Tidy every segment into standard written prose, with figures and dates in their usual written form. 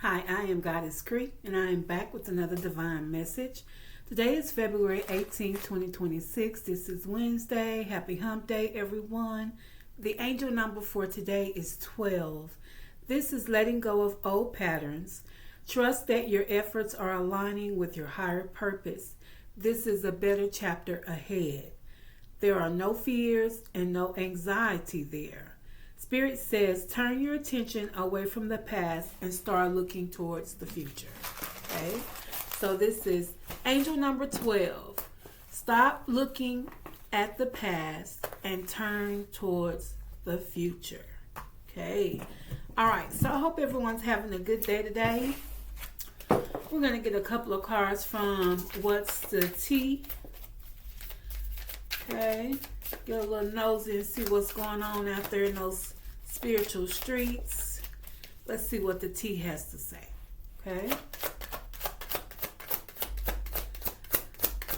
Hi, I am Goddess Cree, and I am back with another divine message. Today is February 18th, 2026. This is Wednesday. Happy Hump Day, everyone. The angel number for today is 12. This is letting go of old patterns. Trust that your efforts are aligning with your higher purpose. This is a better chapter ahead. There are no fears and no anxiety there. Spirit says, turn your attention away from the past and start looking towards the future. Okay? So this is angel number 12. Stop looking at the past and turn towards the future. Okay? All right. So I hope everyone's having a good day today. We're going to get a couple of cards from What's the Tea? Okay? Get a little nosy and see what's going on out there in those spiritual streets. Let's see what the tea has to say. Okay?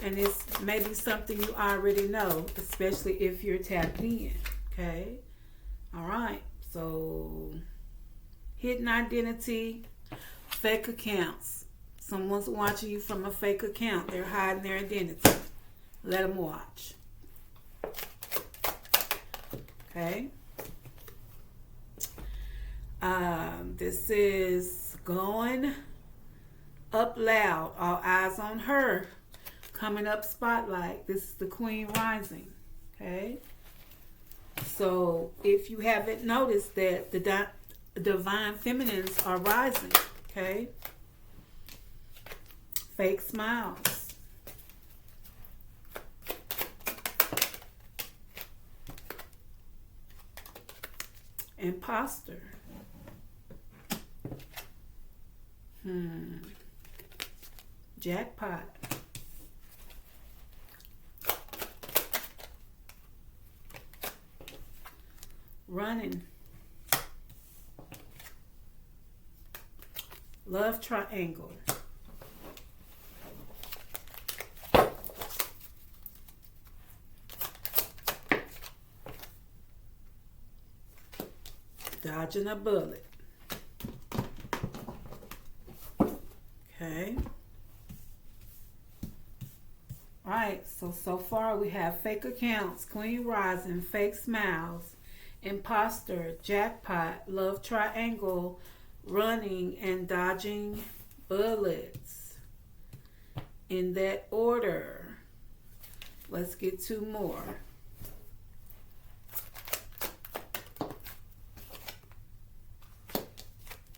And it's maybe something you already know, especially if you're tapped in. Okay? All right. So, hidden identity, fake accounts. Someone's watching you from a fake account. They're hiding their identity. Let them watch. Okay. This is going up loud. All eyes on her. Coming up spotlight. This is the Queen rising. Okay. So if you haven't noticed that the divine feminines are rising. Okay. Fake smiles. Imposter. Jackpot. Running. Love triangle. Dodging a bullet. Okay. Alright, so far we have fake accounts, Queen rising, fake smiles, imposter, jackpot, love triangle, running, and dodging bullets. In that order. Let's get two more.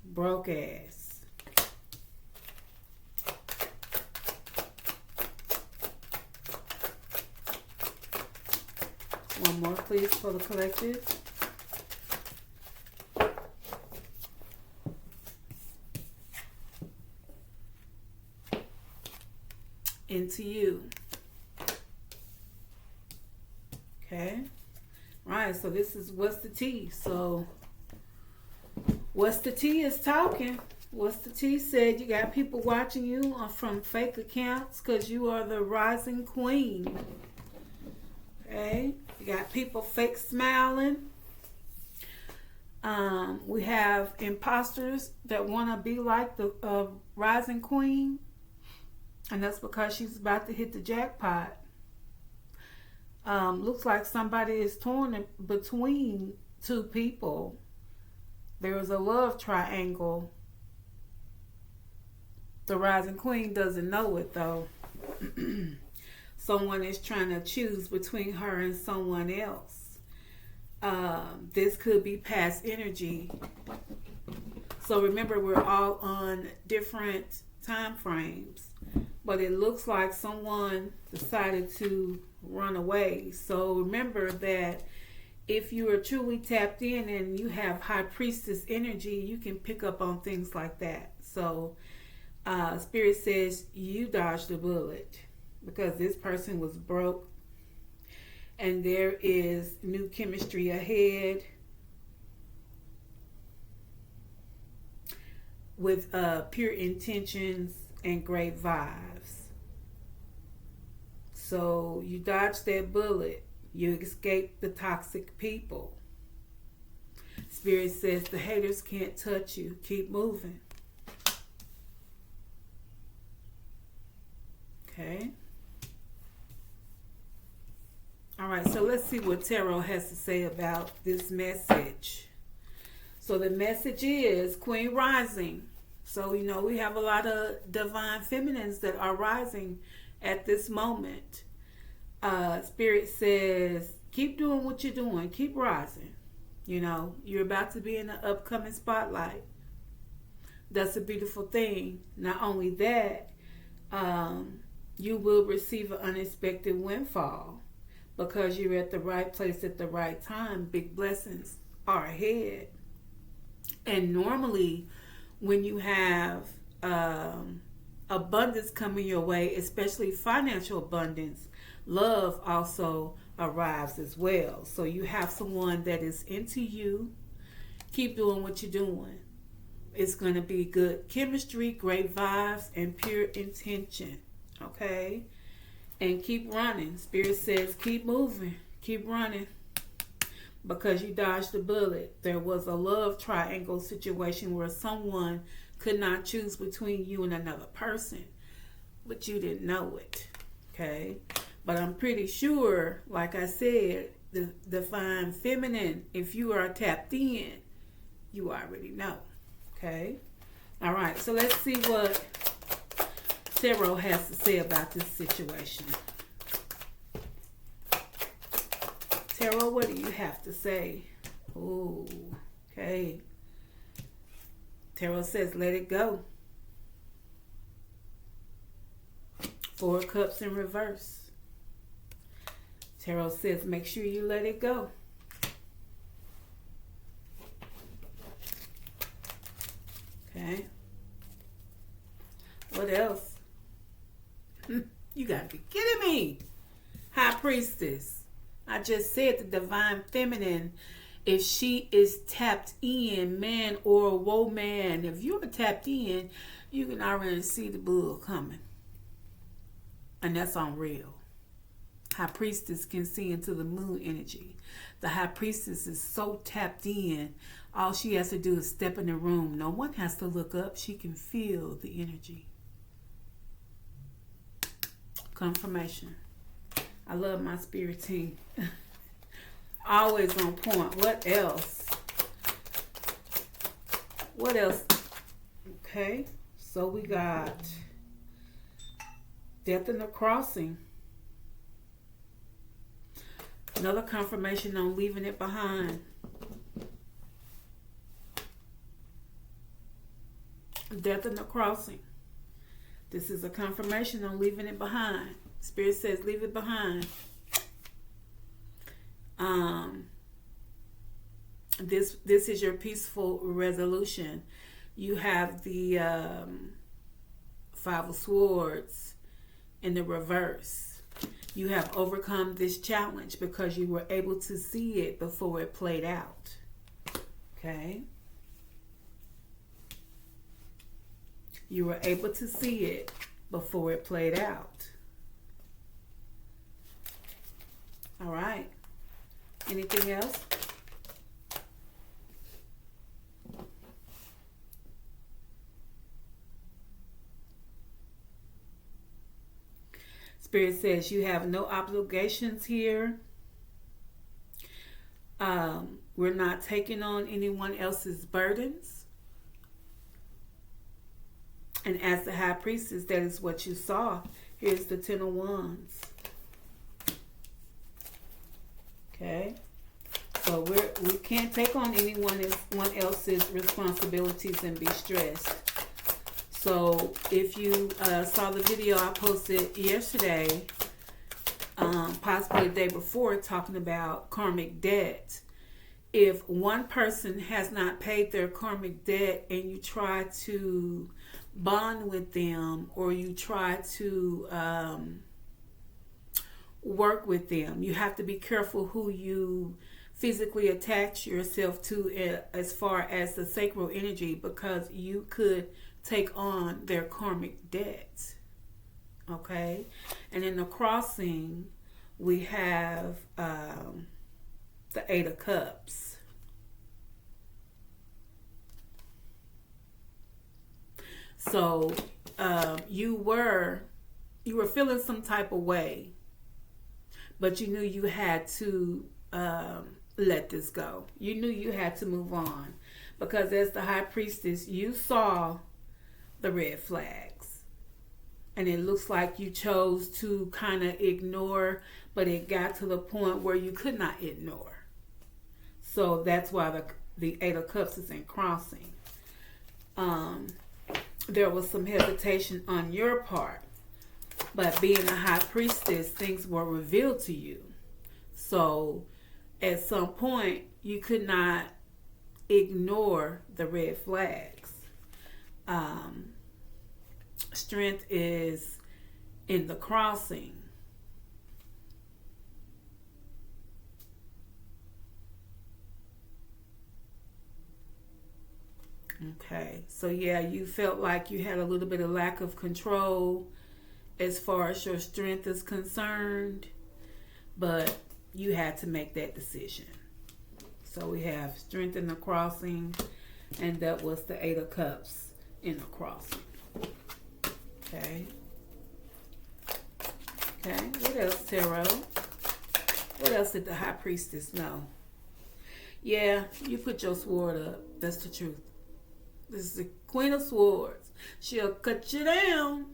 Broke ass. One more, please, for the collective. Into you. Okay. Right, so this is What's the Tea? So What's the Tea is talking. What's the Tea said you got people watching you from fake accounts because you are the rising queen. Okay. You got people fake smiling. We have imposters that want to be like the rising queen. And that's because she's about to hit the jackpot. Looks like somebody is torn between two people. There is a love triangle. The rising queen doesn't know it though. Someone is trying to choose between her and someone else. This could be past energy. So remember, we're all on different time frames. But it looks like someone decided to run away. So remember that if you are truly tapped in and you have high priestess energy, you can pick up on things like that. So Spirit says you dodged a bullet because this person was broke and there is new chemistry ahead with pure intentions and great vibes. So you dodged that bullet. You escaped the toxic people. Spirit says the haters can't touch you. Keep moving. Okay. All right, so let's see what Tarot has to say about this message. So the message is Queen Rising. So, you know, we have a lot of divine feminines that are rising at this moment. Spirit says, keep doing what you're doing. Keep rising. You know, you're about to be in the upcoming spotlight. That's a beautiful thing. Not only that, you will receive an unexpected windfall because you're at the right place at the right time. Big blessings are ahead. And normally, when you have abundance coming your way, especially financial abundance, love also arrives as well. So you have someone that is into you. Keep doing what you're doing. It's going to be good chemistry, great vibes, and pure intention. Okay? And keep running. Spirit says keep moving. Keep running. Because you dodged the bullet. There was a love triangle situation where someone could not choose between you and another person. But you didn't know it. Okay? But I'm pretty sure, like I said, the divine feminine, if you are tapped in, you already know. Okay? All right. So let's see what Tarot has to say about this situation. Tarot, what do you have to say? Ooh, okay. Tarot says, let it go. 4 of Cups in reverse. Tarot says, make sure you let it go. Okay. What else? You gotta be kidding me. High Priestess. I just said the divine feminine, if she is tapped in, man or woman, if you're tapped in, you can already see the bull coming. And that's on real. High Priestess can see into the moon energy. The High Priestess is so tapped in, all she has to do is step in the room. No one has to look up. She can feel the energy. Confirmation. I love my spirit team. Always on point. What else? What else? Okay. So we got Death in the Crossing. Another confirmation on leaving it behind. Death in the Crossing. This is a confirmation on leaving it behind. Spirit says leave it behind. This is your peaceful resolution. You have the 5 of Swords in the reverse. You have overcome this challenge because you were able to see it before it played out. Okay? You were able to see it before it played out. All right. Anything else? Spirit says you have no obligations here. We're not taking on anyone else's burdens. And as the High Priestess, that is what you saw. Here's the 10 of Wands. Okay. So we can't take on anyone else's responsibilities and be stressed. So if you saw the video I posted yesterday, possibly the day before, talking about karmic debt. If one person has not paid their karmic debt and you try to bond with them or you try to work with them, you have to be careful who you physically attach yourself to as far as the sacral energy, because you could take on their karmic debt. Okay? And in the crossing, we have the 8 of Cups. So you were you were feeling some type of way, but you knew you had to let this go. You knew you had to move on, because as the high priestess, you saw the red flags, and it looks like you chose to kind of ignore, but it got to the point where you could not ignore. So that's why the Eight of Cups is in crossing. There was some hesitation on your part, but being a high priestess, things were revealed to you. So at some point, you could not ignore the red flags. Strength is in the crossing. Okay, so yeah, you felt like you had a little bit of lack of control as far as your strength is concerned, but you had to make that decision. So we have strength in the crossing, and that was the Eight of Cups in the crossing. Okay. Okay, what else, Tarot? What else did the High Priestess know? Yeah, you put your sword up. That's the truth. This is the Queen of Swords. She'll cut you down.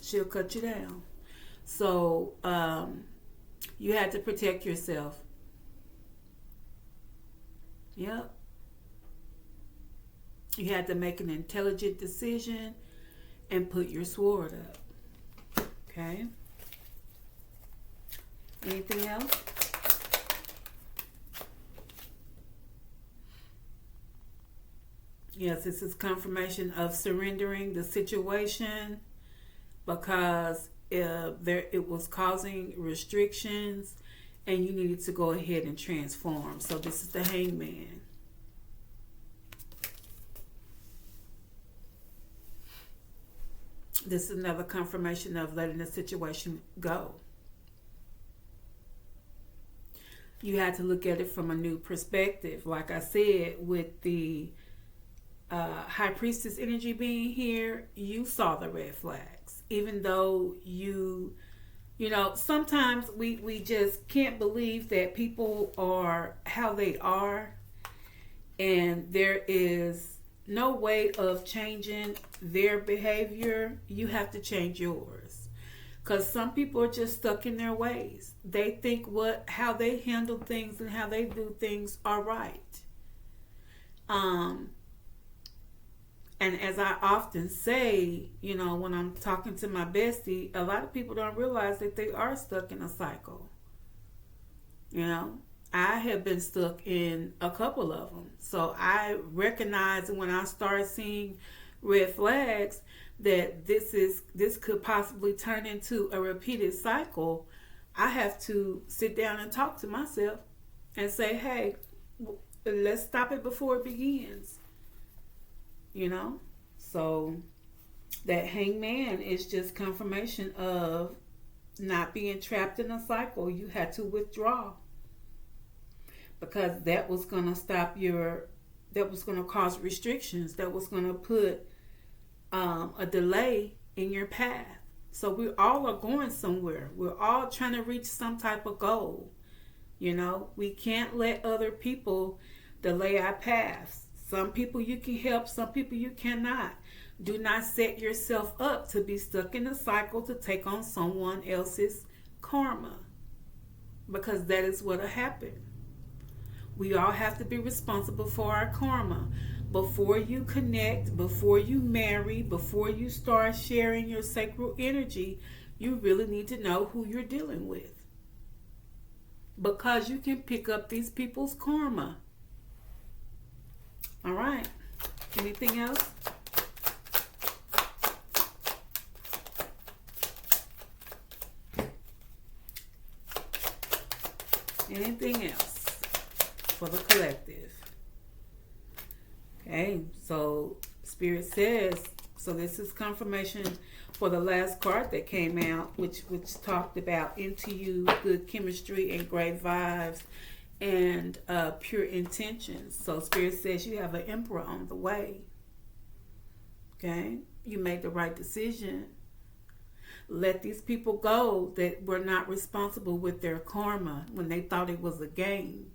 She'll cut you down. So, you had to protect yourself. Yep. You had to make an intelligent decision and put your sword up. Okay. Anything else? Yes, this is confirmation of surrendering the situation, because it was causing restrictions and you needed to go ahead and transform. So this is the Hangman. This is another confirmation of letting the situation go. You had to look at it from a new perspective. Like I said, with the High Priestess energy being here, you saw the red flags. Even though you know, sometimes we just can't believe that people are how they are, and there is no way of changing their behavior. You have to change yours, because some people are just stuck in their ways. They think how they handle things and how they do things are right. And as I often say, you know, when I'm talking to my bestie, a lot of people don't realize that they are stuck in a cycle. You know, I have been stuck in a couple of them. So I recognize when I start seeing red flags that this could possibly turn into a repeated cycle. I have to sit down and talk to myself and say, hey, let's stop it before it begins. You know, so that Hangman is just confirmation of not being trapped in a cycle. You had to withdraw, because that was going to that was going to cause restrictions, that was going to put a delay in your path. So we all are going somewhere. We're all trying to reach some type of goal. You know, we can't let other people delay our paths. Some people you can help, some people you cannot. Do not set yourself up to be stuck in a cycle to take on someone else's karma, because that is what will happen. We all have to be responsible for our karma. Before you connect, before you marry, before you start sharing your sacred energy, you really need to know who you're dealing with, because you can pick up these people's karma. All right. Anything else? Anything else for the collective? Okay, so Spirit says, so this is confirmation for the last card that came out, which talked about into you, good chemistry and great vibes, and pure intentions. So Spirit says you have an emperor on the way. Okay, you made the right decision. Let these people go that were not responsible with their karma when they thought it was a game.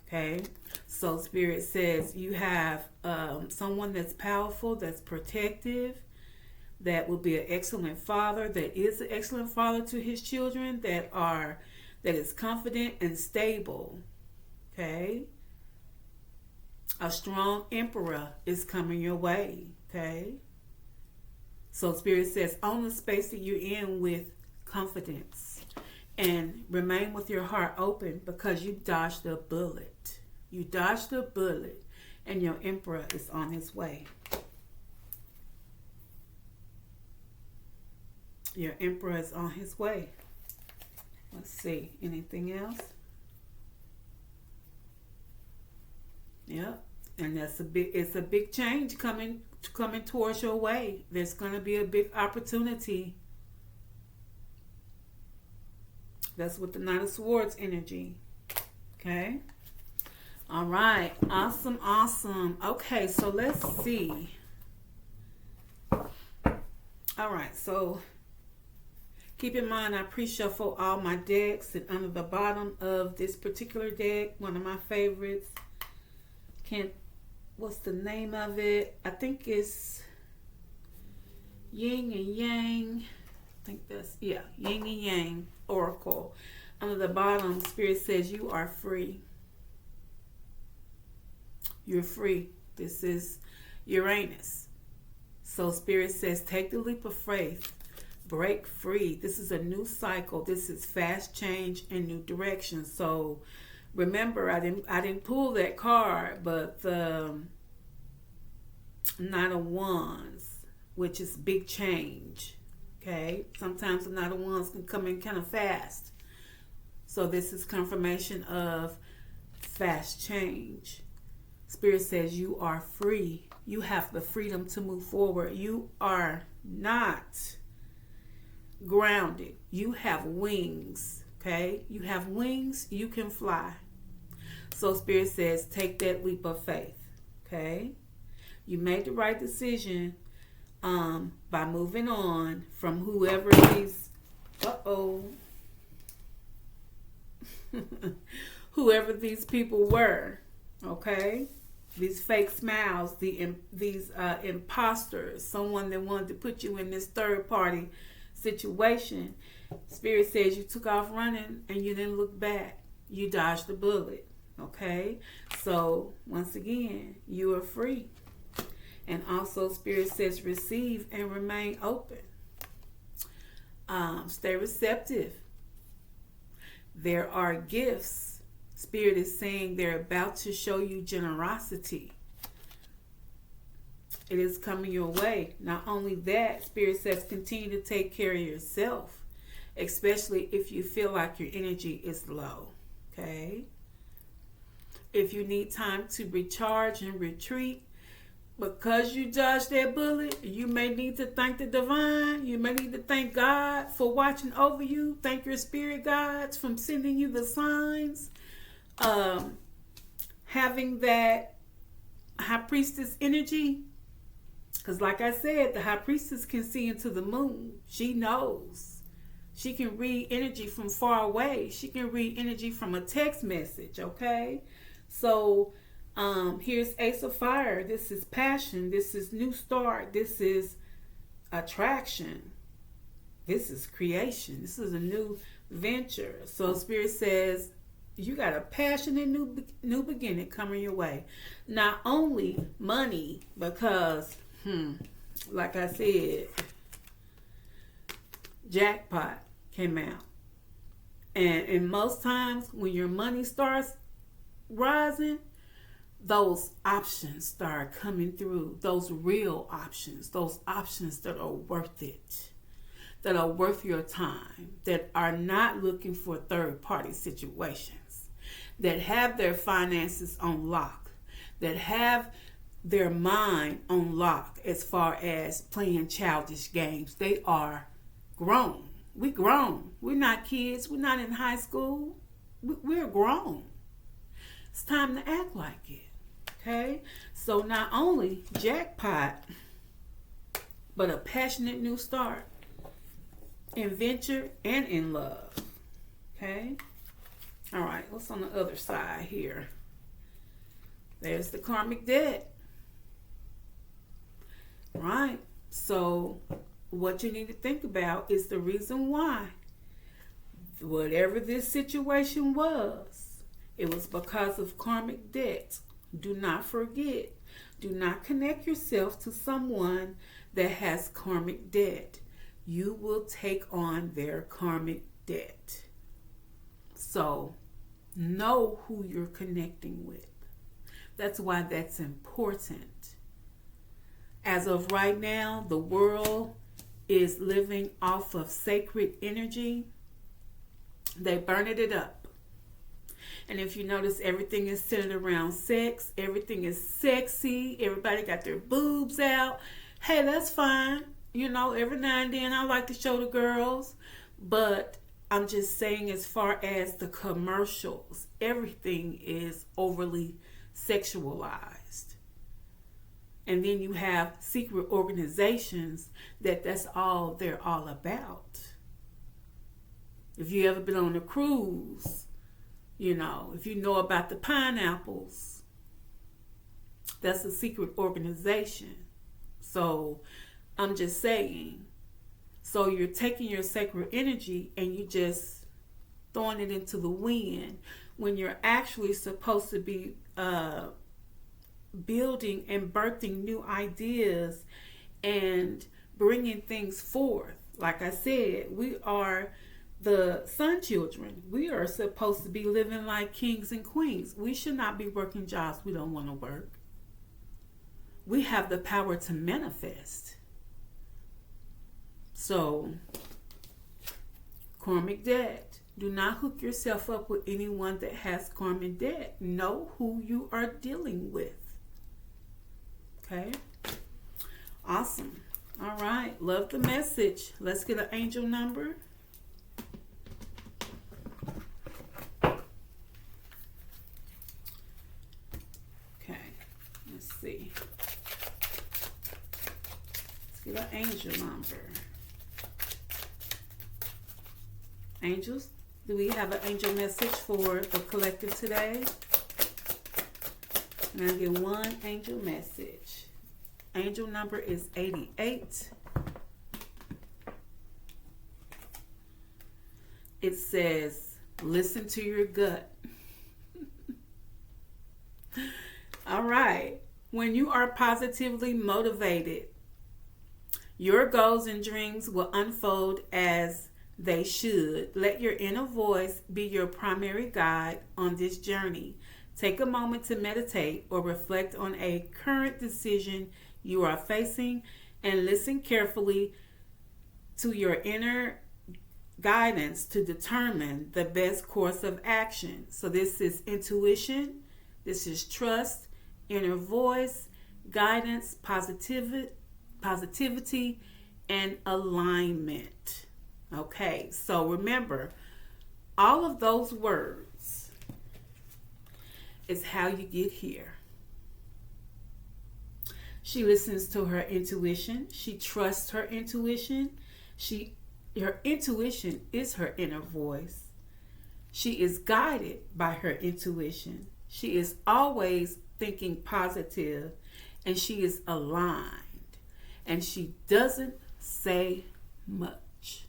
Okay, so Spirit says you have someone that's powerful, that's protective, that will be an excellent father, that is an excellent father to his children, that is confident and stable. Okay, a strong emperor is coming your way. Okay, so Spirit says own the space that you're in with confidence. And remain with your heart open because you dodged a bullet. You dodged a bullet and your emperor is on his way. Your emperor is on his way. Let's see. Anything else? Yep. And it's a big change coming towards your way. There's going to be a big opportunity. That's with the Knight of Swords energy. Okay. All right. Awesome. Awesome. Okay. So let's see. All right. So keep in mind, I pre-shuffle all my decks, and under the bottom of this particular deck, one of my favorites, what's the name of it? I think it's Yin and Yang. I think that's, yeah, Yin and Yang Oracle. Under the bottom, Spirit says you are free. You're free. This is Uranus. So Spirit says take the leap of faith. Break free. This is a new cycle. This is fast change and new direction. So remember, I didn't pull that card, but the Knight of Wands, which is big change. Okay, sometimes the Knight of Wands can come in kind of fast. So this is confirmation of fast change. Spirit says you are free. You have the freedom to move forward. You are not grounded. You have wings. Okay, you have wings. You can fly. So Spirit says take that leap of faith. Okay, you made the right decision by moving on from whoever these whoever these people were. Okay, these fake smiles, these imposters, someone that wanted to put you in this third party situation. Spirit says you took off running and you didn't look back. You dodged the bullet. Okay, so once again, you are free. And also Spirit says receive and remain open. Stay receptive. There are gifts. Spirit is saying they're about to show you generosity. It is coming your way. Not only that, Spirit says continue to take care of yourself, especially if you feel like your energy is low. Okay? If you need time to recharge and retreat, because you dodged that bullet, you may need to thank the divine. You may need to thank God for watching over you. Thank your spirit guides from sending you the signs. Having that high priestess energy, because like I said, the high priestess can see into the moon. She knows. She can read energy from far away. She can read energy from a text message, okay? So here's Ace of Fire. This is passion. This is new start. This is attraction. This is creation. This is a new venture. So Spirit says you got a passionate new beginning coming your way. Not only money, because like I said, jackpot came out. And most times when your money starts rising, those options start coming through. Those real options. Those options that are worth it. That are worth your time. That are not looking for third-party situations. That have their finances on lock. That have their mind on lock as far as playing childish games. They are grown. We grown. We're not kids. We're not in high school. We're grown. It's time to act like it. Okay? So not only jackpot but a passionate new start in venture and in love. Okay? All right, what's on the other side here? There's the karmic debt. Right? So, what you need to think about is the reason why. Whatever this situation was, it was because of karmic debt. Do not forget. Do not connect yourself to someone that has karmic debt. You will take on their karmic debt. So, know who you're connecting with. That's why that's important. As of right now, the world is living off of sacred energy. They burned it up. And if you notice, everything is centered around sex. Everything is sexy. Everybody got their boobs out. Hey, that's fine. You know, every now and then I like to show the girls. But I'm just saying, as far as the commercials, everything is overly sexualized. And then you have secret organizations that's all they're all about. If you ever been on a cruise, you know, if you know about the pineapples, that's a secret organization. So I'm just saying, so you're taking your sacred energy and you just throwing it into the wind when you're actually supposed to be building and birthing new ideas and bringing things forth. Like I said, we are the sun children. We are supposed to be living like kings and queens. We should not be working jobs we don't want to work. We have the power to manifest. So, karmic debt. Do not hook yourself up with anyone that has karmic debt. Know who you are dealing with. Okay? Awesome. All right. Love the message. Let's get an angel number. Okay. Let's see. Let's get an angel number. Angels, do we have an angel message for the collective today? And I get one angel message. Angel number is 88. It says, listen to your gut. All right. When you are positively motivated, your goals and dreams will unfold as they should. Let your inner voice be your primary guide on this journey. Take a moment to meditate or reflect on a current decision you are facing and listen carefully to your inner guidance to determine the best course of action. So this is intuition, this is trust, inner voice, guidance, positivity, and alignment. Okay, so remember, all of those words is how you get here. She listens to her intuition. She trusts her intuition. Her intuition is her inner voice. She is guided by her intuition. She is always thinking positive, and she is aligned. And she doesn't say much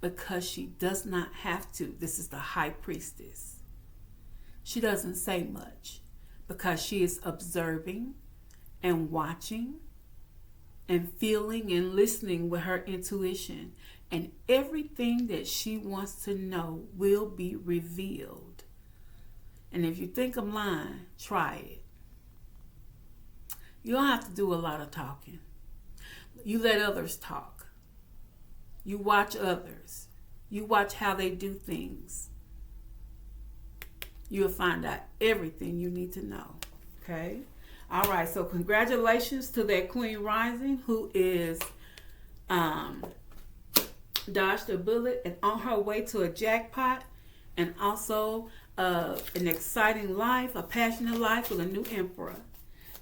because she does not have to. This is the high priestess. She doesn't say much because she is observing and watching and feeling and listening with her intuition. And everything that she wants to know will be revealed. And if you think I'm lying, try it. You don't have to do a lot of talking. You let others talk. You watch others. You watch how they do things. You'll find out everything you need to know. Okay? All right, so congratulations to that Queen Rising who is dodged a bullet and on her way to a jackpot, and also an exciting life, a passionate life with a new emperor.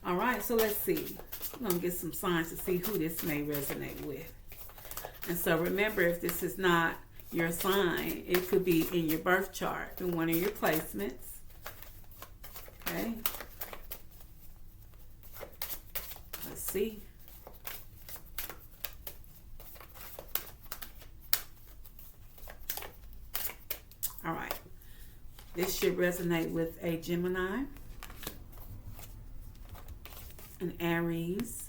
All right, so let's see. We're going to get some signs to see who this may resonate with. And so remember, if this is not your sign, it could be in your birth chart, in one of your placements. Okay. Let's see. All right. This should resonate with a Gemini, an Aries,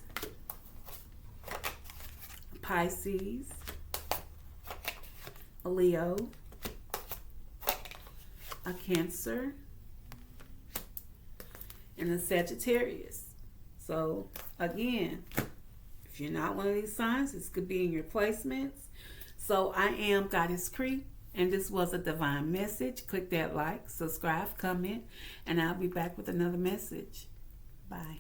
a Pisces, a Leo, a Cancer, and a Sagittarius. So again, if you're not one of these signs, this could be in your placements. So I am Goddess Cree, and this was a divine message. Click that like, subscribe, comment, and I'll be back with another message. Bye.